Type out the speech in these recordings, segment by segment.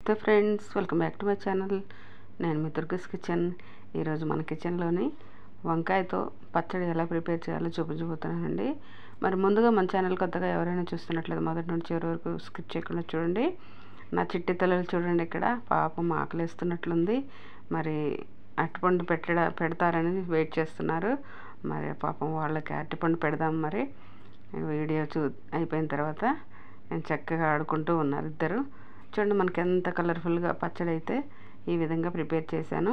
నమస్తే friends, welcome back to my channel. నేను మీ దుర్గస్ kitchen. ఈరోజు మన కిచెన్లోని వంకాయతో పచ్చడి ఎలా ప్రిపేర్ చేయాలో చూపించబోతున్నానండి. మరి ముందుగా మన ఛానల్ కొత్తగా ఎవరైనా చూస్తున్నట్లయితే మొదటి నుండి చివరి వరకు స్కిప్ చేయకుండా చూడండి. నా చిట్టి తల్లులు చూడండి, ఇక్కడ పాపం ఆకలిస్తున్నట్లుంది. మరి అరటిపండు పెడతారని వెయిట్ చేస్తున్నారు. మరి పాపం వాళ్ళకి అరటిపండు పెడదాం. మరి వీడియో అయిపోయిన తర్వాత నేను చక్కగా ఆడుకుంటూ ఉన్నారు ఇద్దరు. చూడండి, మనకి ఎంత కలర్ఫుల్గా పచ్చడి అయితే ఈ విధంగా ప్రిపేర్ చేశాను.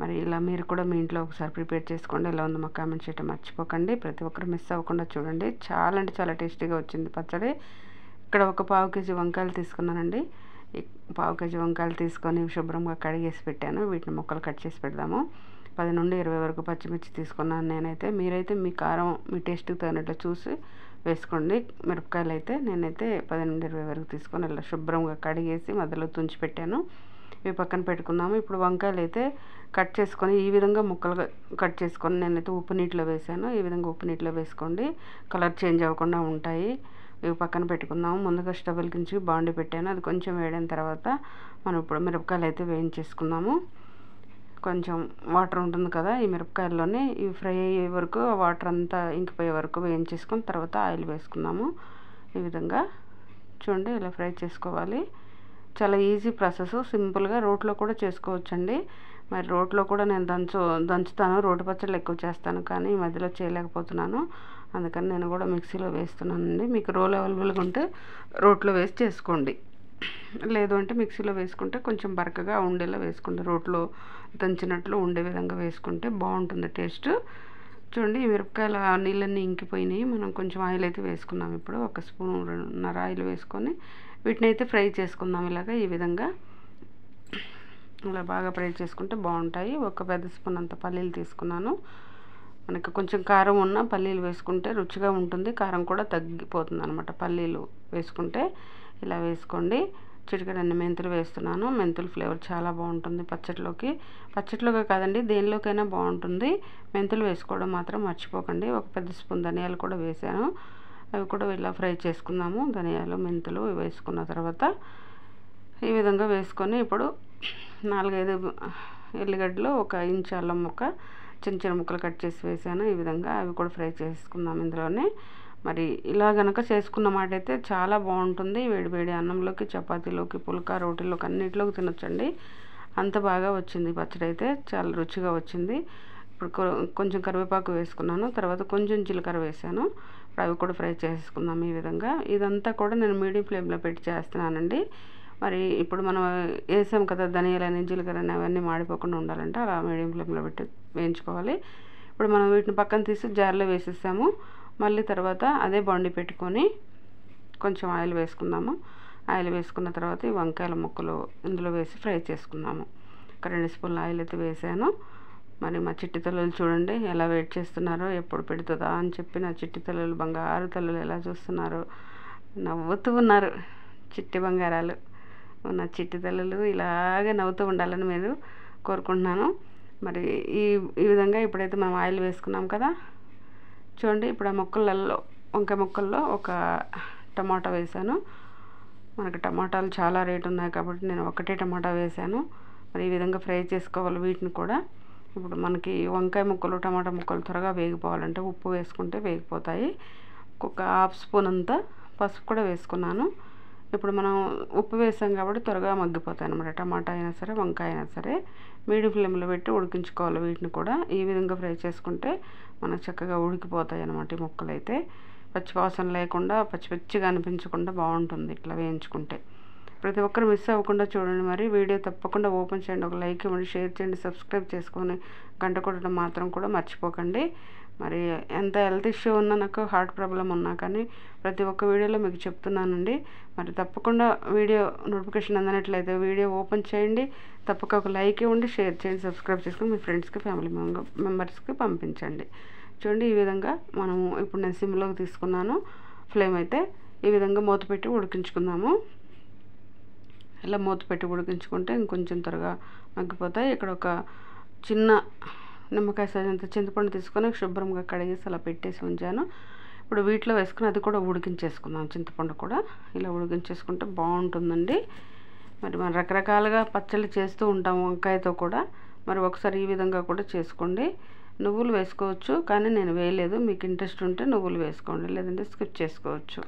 మరి ఇలా మీరు కూడా మీ ఇంట్లో ఒకసారి ప్రిపేర్ చేసుకోండి. ఎలా ఉందో మాకు కామెంట్ చేయడం మర్చిపోకండి. ప్రతి ఒక్కరు మిస్ అవ్వకుండా చూడండి. చాలా అంటే చాలా టేస్టీగా వచ్చింది పచ్చడి. ఇక్కడ ఒక 1/2 కేజీ వంకాయలు తీసుకున్నానండి. 1/2 కేజీ వంకాయలు తీసుకొని శుభ్రంగా కడిగేసి పెట్టాను. వీటిని ముక్కలు కట్ చేసి పెడదాము. 10 నుండి 20 వరకు పచ్చిమిర్చి తీసుకున్నాను నేనైతే. మీరైతే మీ కారం మీ టేస్ట్కి తగినట్లు చూసి వేసుకోండి. మిరపకాయలు అయితే నేనైతే 10 నుండి 20 వరకు తీసుకొని ఇలా శుభ్రంగా కడిగేసి మధ్యలో తుంచి పెట్టాను. ఇవి పక్కన పెట్టుకున్నాము. ఇప్పుడు వంకాయలు అయితే కట్ చేసుకొని ఈ విధంగా ముక్కలుగా కట్ చేసుకొని నేనైతే ఉప్పు నీటిలో వేసాను. ఈ విధంగా ఉప్పు నీటిలో వేసుకోండి, కలర్ చేంజ్ అవ్వకుండా ఉంటాయి. ఇవి పక్కన పెట్టుకుందాము. ముందుగా స్టవ్ వెలిగించి బాండి పెట్టాను. అది కొంచెం వేడిన తర్వాత మనం ఇప్పుడు మిరపకాయలు అయితే వేయించేసుకుందాము. కొంచెం వాటర్ ఉంటుంది కదా ఈ మిరపకాయల్లోనే, ఇవి ఫ్రై అయ్యే వరకు వాటర్ అంతా ఇంకిపోయే వరకు వేయించేసుకొని తర్వాత ఆయిల్ వేసుకుందాము. ఈ విధంగా చూడండి, ఇలా ఫ్రై చేసుకోవాలి. చాలా ఈజీ ప్రాసెస్, సింపుల్గా రోట్లో కూడా చేసుకోవచ్చండి. మరి రోట్లో కూడా నేను దంచుతాను. రోటి పచ్చళ్ళు ఎక్కువ చేస్తాను, కానీ ఈ మధ్యలో చేయలేకపోతున్నాను. అందుకని నేను కూడా మిక్సీలో వేస్తున్నానండి. మీకు రోల్ అవైలబుల్గా ఉంటే రోట్లో వేసి చేసుకోండి. లేదు అంటే మిక్సీలో వేసుకుంటే కొంచెం బరకగా ఉండేలా వేసుకోండి. రోట్లో దంచినట్లు ఉండే విధంగా వేసుకుంటే బాగుంటుంది టేస్ట్. చూడండి, ఈ మిరపకాయల నీళ్ళన్నీ ఇంకిపోయినాయి. మనం కొంచెం ఆయిల్ అయితే వేసుకున్నాం. ఇప్పుడు 1 స్పూన్ 1.5 ఆయిల్ వేసుకొని వీటిని అయితే ఫ్రై చేసుకుందాం. ఇలాగా ఈ విధంగా ఇలా బాగా ఫ్రై చేసుకుంటే బాగుంటాయి. 1 పెద్ద స్పూన్ అంత పల్లీలు తీసుకున్నాను. మనకి కొంచెం కారం ఉన్న పల్లీలు వేసుకుంటే రుచిగా ఉంటుంది, కారం కూడా తగ్గిపోతుంది అనమాట పల్లీలు వేసుకుంటే. ఇలా వేసుకోండి. చిటికెడన్ని మెంతులు వేస్తున్నాను. మెంతులు ఫ్లేవర్ చాలా బాగుంటుంది పచ్చట్లోకి కాదండి, దేనిలోకైనా బాగుంటుంది. మెంతులు వేసుకోవడం మాత్రం మర్చిపోకండి. 1 పెద్ద స్పూన్ ధనియాలు కూడా వేసాను. అవి కూడా ఇలా ఫ్రై చేసుకుందాము. ధనియాలు మెంతులు వేసుకున్న తర్వాత ఈ విధంగా వేసుకొని ఇప్పుడు 4-5 ఎల్లిగడ్డలు, 1 ఇంచు అల్లం ముక్క చిన్న చిన్న ముక్కలు కట్ చేసి వేసాను. ఈ విధంగా అవి కూడా ఫ్రై చేసుకుందాం ఇందులోనే. మరి ఇలా కనుక చేసుకున్న మాట అయితే చాలా బాగుంటుంది. వేడి అన్నంలోకి, చపాతీలోకి, పుల్కా, రోటీలోకి అన్నింటిలోకి తినొచ్చండి. అంత బాగా వచ్చింది పచ్చడి అయితే, చాలా రుచిగా వచ్చింది. ఇప్పుడు కొంచెం కరివేపాకు వేసుకున్నాను. తర్వాత కొంచెం జీలకర్ర వేసాను. అవి కూడా ఫ్రై చేసుకుందాం. ఈ విధంగా ఇదంతా కూడా నేను మీడియం ఫ్లేమ్లో పెట్టి చేస్తున్నానండి. మరి ఇప్పుడు మనం వేసాం కదా ధనియాలని, జీలకర్రని, అవన్నీ మాడిపోకుండా ఉండాలంటే అలా మీడియం ఫ్లేమ్లో పెట్టి వేయించుకోవాలి. ఇప్పుడు మనం వీటిని పక్కన తీసి జార్లో వేసేసాము. మళ్ళీ తర్వాత అదే బాండి పెట్టుకొని కొంచెం ఆయిల్ వేసుకుందాము. ఆయిల్ వేసుకున్న తర్వాత ఈ వంకాయల ముక్కలు ఇందులో వేసి ఫ్రై చేసుకుందాము. 2 స్పూన్ల ఆయిల్ అయితే వేసాను. మరి మా చిట్టి తల్లులు చూడండి ఎలా వెయిట్ చేస్తున్నారో, ఎప్పుడు పెడుతుందా అని చెప్పి. నా చిట్టి తల్లులు, బంగారు తల్లులు ఎలా చూస్తున్నారో, నవ్వుతూ ఉన్నారు. చిట్టి బంగారాలు నా చిట్టి తల్లులు ఇలాగే నవ్వుతూ ఉండాలని మీరు కోరుకుంటున్నాను. మరి ఈ విధంగా ఇప్పుడైతే మనం ఆయిల్ వేసుకున్నాం కదా, చూడండి. ఇప్పుడు ఆ వంకాయ ముక్కల్లో 1 టమాటా వేసాను. మనకి టమాటాలు చాలా రేటు ఉన్నాయి కాబట్టి నేను 1 టమాటా వేసాను. మరి ఈ విధంగా ఫ్రై చేసుకోవాలి వీటిని కూడా. ఇప్పుడు మనకి వంకాయ ముక్కలు, టమాటా ముక్కలు త్వరగా వేగిపోవాలంటే ఉప్పు వేసుకుంటే వేగిపోతాయి. 1/2 స్పూన్ అంతా పసుపు కూడా వేసుకున్నాను. ఇప్పుడు మనం ఉప్పు వేసాం కాబట్టి త్వరగా మగ్గిపోతాయి అన్నమాట. టమాటా అయినా సరే, వంకాయ అయినా సరే మీడియం ఫ్లేమ్లో పెట్టి ఉడికించుకోవాలి. వీటిని కూడా ఈ విధంగా ఫ్రై చేసుకుంటే మనకు చక్కగా ఉడికిపోతాయి అన్నమాట. ఈ ముక్కలు అయితే పచ్చి వాసన లేకుండా, పచ్చిగా అనిపించకుండా బాగుంటుంది ఇట్లా వేయించుకుంటే. ప్రతి ఒక్కరు మిస్ అవ్వకుండా చూడండి. మరి వీడియో తప్పకుండా ఓపెన్ చేయండి, ఒక లైక్ ఇవ్వండి, షేర్ చేయండి, సబ్స్క్రైబ్ చేసుకొని గంట కొట్టడం మాత్రం కూడా మర్చిపోకండి. మరి ఎంత హెల్త్ ఇష్యూ ఉన్నా, నాకు హార్ట్ ప్రాబ్లం ఉన్నా కానీ ప్రతి ఒక్క వీడియోలో మీకు చెప్తున్నానండి. మరి తప్పకుండా వీడియో నోటిఫికేషన్ అందినట్లయితే వీడియో ఓపెన్ చేయండి, తప్పక ఒక లైక్ ఇవ్వండి, షేర్ చేయండి, సబ్స్క్రైబ్ చేసుకొని మీ ఫ్రెండ్స్కి, ఫ్యామిలీ మెంబర్స్కి పంపించండి. చూడండి, ఈ విధంగా మనము ఇప్పుడు నేను సిమ్లోకి తీసుకున్నాను ఫ్లేమ్ అయితే. ఈ విధంగా మూత పెట్టి ఉడికించుకుందాము. ఇలా మూత పెట్టి ఉడికించుకుంటే ఇంకొంచెం త్వరగా మగ్గిపోతాయి. ఇక్కడ ఒక చిన్న నిమ్మకాయ సైజ్ అంత చింతపండు తీసుకొని శుభ్రంగా కడిగేసి అలా పెట్టేసి ఉంచాను. ఇప్పుడు వీటిలో వేసుకుని అది కూడా ఉడికించేసుకుందాం. చింతపండు కూడా ఇలా ఉడికించేసుకుంటే బాగుంటుందండి. మరి మనం రకరకాలుగా పచ్చళ్ళు చేస్తూ ఉంటాం వంకాయతో కూడా. మరి ఒకసారి ఈ విధంగా కూడా చేసుకోండి. నువ్వులు వేసుకోవచ్చు, కానీ నేను వేయలేదు. మీకు ఇంట్రెస్ట్ ఉంటే నువ్వులు వేసుకోండి, లేదంటే స్కిప్ చేసుకోవచ్చు.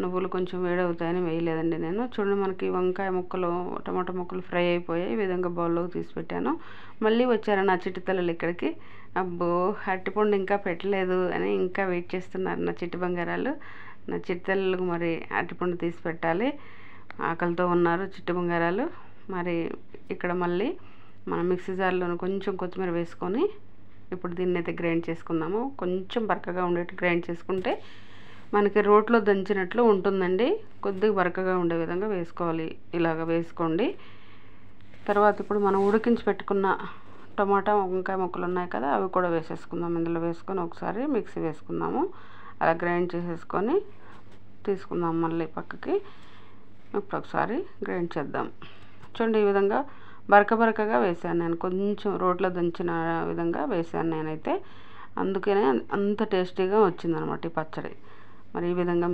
నువ్వులు కొంచెం వేడవుతాయని వేయలేదండి నేను. చూడండి, మనకి వంకాయ ముక్కలు టమాటా ముక్కలు ఫ్రై అయిపోయాయి. ఈ విధంగా బౌల్లోకి తీసి పెట్టాను. మళ్ళీ వచ్చారు నా చిట్టి తల్లులు ఇక్కడికి. అబ్బో, అరటిపండు ఇంకా పెట్టలేదు అని ఇంకా వెయిట్ చేస్తున్నారు నా చిట్టి బంగారాలు. నా చిట్టి తల్లులకు మరి అరటిపండు తీసి పెట్టాలి. ఆకలితో ఉన్నారు చిట్టి బంగారాలు. మరి ఇక్కడ మళ్ళీ మనం మిక్సీ జార్లోనే కొంచెం కొత్తిమీర వేసుకొని ఇప్పుడు దీన్ని అయితే గ్రైండ్ చేసుకుందాము. కొంచెం బరకగా ఉండేట్టు గ్రైండ్ చేసుకుంటే మనకి రోట్లో దంచినట్లు ఉంటుందండి. కొద్దిగా బరకగా ఉండే విధంగా వేసుకోవాలి. ఇలాగ వేసుకోండి. తర్వాత ఇప్పుడు మనం ఉడికించి పెట్టుకున్న టమాటా వంకాయ ముక్కలు ఉన్నాయి కదా, అవి కూడా వేసేసుకుందాం. ఇందులో వేసుకొని ఒకసారి మిక్సీ వేసుకుందాము. అలా గ్రైండ్ చేసేసుకొని తీసుకుందాం మళ్ళీ పక్కకి. ఇప్పుడు ఒకసారి గ్రైండ్ చేద్దాం. చూడండి, ఈ విధంగా బరకగా వేసాను నేను. కొంచెం రోట్లో దంచిన విధంగా వేసాను నేనైతే. అందుకనే అంత టేస్టీగా వచ్చిందనమాట ఈ పచ్చడి. మరి ఈ విధంగా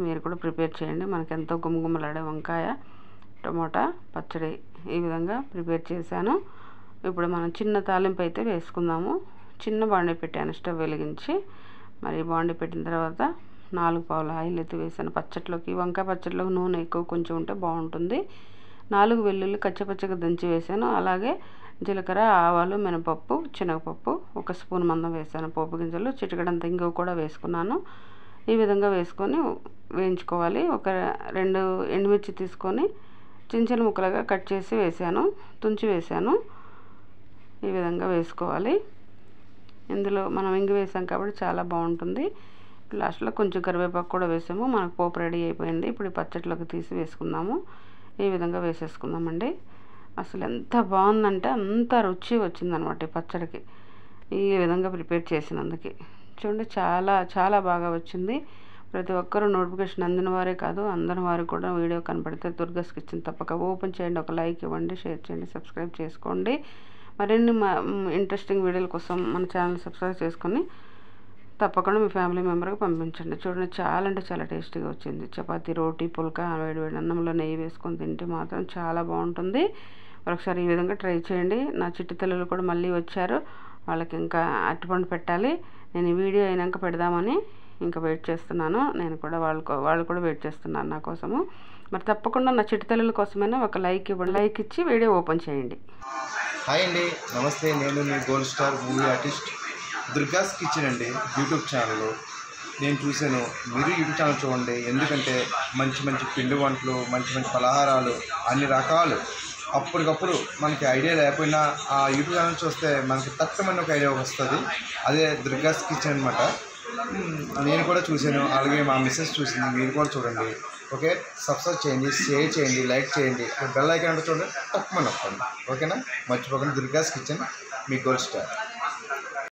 మీరు కూడా ప్రిపేర్ చేయండి. మనకి ఎంతో గుమగుమలాడే వంకాయ టమోటా పచ్చడి ఈ విధంగా ప్రిపేర్ చేశాను. ఇప్పుడు మనం చిన్న తాలింపు అయితే వేసుకుందాము. చిన్న బాండీ పెట్టాను స్టవ్ వెలిగించి. మరి బాండీ పెట్టిన తర్వాత 4 పావుల ఆయిల్ అయితే వేసాను. పచ్చట్లోకి, వంకాయ పచ్చడిలోకి నూనె ఎక్కువ కొంచెం ఉంటే బాగుంటుంది. 4 వెల్లుల్లి కచ్చపచ్చగా దంచి వేసాను. అలాగే జీలకర్ర, ఆవాలు, మినపప్పు, శనగపప్పు 1 స్పూన్ మందం వేసాను. పోపు గింజలు, చిటికెడంత ఇంగువ కూడా వేసుకున్నాను. ఈ విధంగా వేసుకొని వేయించుకోవాలి. ఒక 2 ఎండుమిర్చి తీసుకొని చిన్న ముక్కలుగా కట్ చేసి వేసాను, తుంచి వేసాను. ఈ విధంగా వేసుకోవాలి. ఇందులో మనం ఇంగు వేసాం కాబట్టి చాలా బాగుంటుంది. లాస్ట్లో కొంచెం కరివేపాకు కూడా వేసాము. మనకు పోపు రెడీ అయిపోయింది. ఇప్పుడు ఈ పచ్చట్లోకి తీసి వేసుకుందాము. ఈ విధంగా వేసేసుకుందామండి. అసలు ఎంత బాగుందంటే అంత రుచి వచ్చిందనమాట ఈ పచ్చడికి, ఈ విధంగా ప్రిపేర్ చేసినందుకు. చూడండి, చాలా చాలా బాగా వచ్చింది. ప్రతి ఒక్కరూ నోటిఫికేషన్ అందిన వారే కాదు, అందరి వారు కూడా వీడియో కనపడితే దుర్గాస్ కిచెన్ తప్పక ఓపెన్ చేయండి, ఒక లైక్ ఇవ్వండి, షేర్ చేయండి, సబ్స్క్రైబ్ చేసుకోండి. మరిన్ని ఇంట్రెస్టింగ్ వీడియోల కోసం మన ఛానల్ సబ్స్క్రైబ్ చేసుకొని తప్పకుండా మీ ఫ్యామిలీ మెంబర్కి పంపించండి. చూడండి, చాలా అంటే చాలా టేస్టీగా వచ్చింది. చపాతీ, రోటీ, పుల్కా, వేడి అన్నంలో నెయ్యి వేసుకొని తింటే మాత్రం చాలా బాగుంటుంది. ఒకసారి ఈ విధంగా ట్రై చేయండి. నా చిట్టి తల్లులు కూడా మళ్ళీ వచ్చారు. వాళ్ళకి ఇంకా అరటిపండు పెట్టాలి. నేను ఈ వీడియో అయినాక పెడదామని ఇంకా వెయిట్ చేస్తున్నాను. నేను కూడా వాళ్ళు కూడా వెయిట్ చేస్తున్నారు నా కోసము. మరి తప్పకుండా నా చిట్టి తల్లుల కోసమైనా ఒక లైక్ ఇవ్వండి. లైక్ ఇచ్చి వీడియో ఓపెన్ చేయండి. హాయ్ అండి, నమస్తే. నేను మీ gold star movie artist దుర్గాస్ kitchen అండి, యూట్యూబ్ ఛానల్. నేను చూశాను, మీరు యూట్యూబ్ ఛానల్ చూడండి. ఎందుకంటే మంచి మంచి పిండి వంటలు, మంచి మంచి పలహారాలు, అన్ని రకాలు అప్పటికప్పుడు మనకి ఐడియా లేకపోయినా ఆ యూట్యూబ్ ఛానల్ చూస్తే మనకి తక్కువమంది ఒక ఐడియా వస్తుంది. అదే దుర్గాస్ కిచెన్ అనమాట. నేను కూడా చూశాను, అలాగే మా మిస్సెస్ చూసింది. మీరు కూడా చూడండి. ఓకే, సబ్స్క్రైబ్ చేయండి, షేర్ చేయండి, లైక్ చేయండి. బెల్ ఐకాన్ అంటే చూడండి, తక్కువ నొక్కండి. ఓకేనా? మర్చిపోకండి. దుర్గాస్ కిచెన్, మీ గోల్డ్ స్టార్.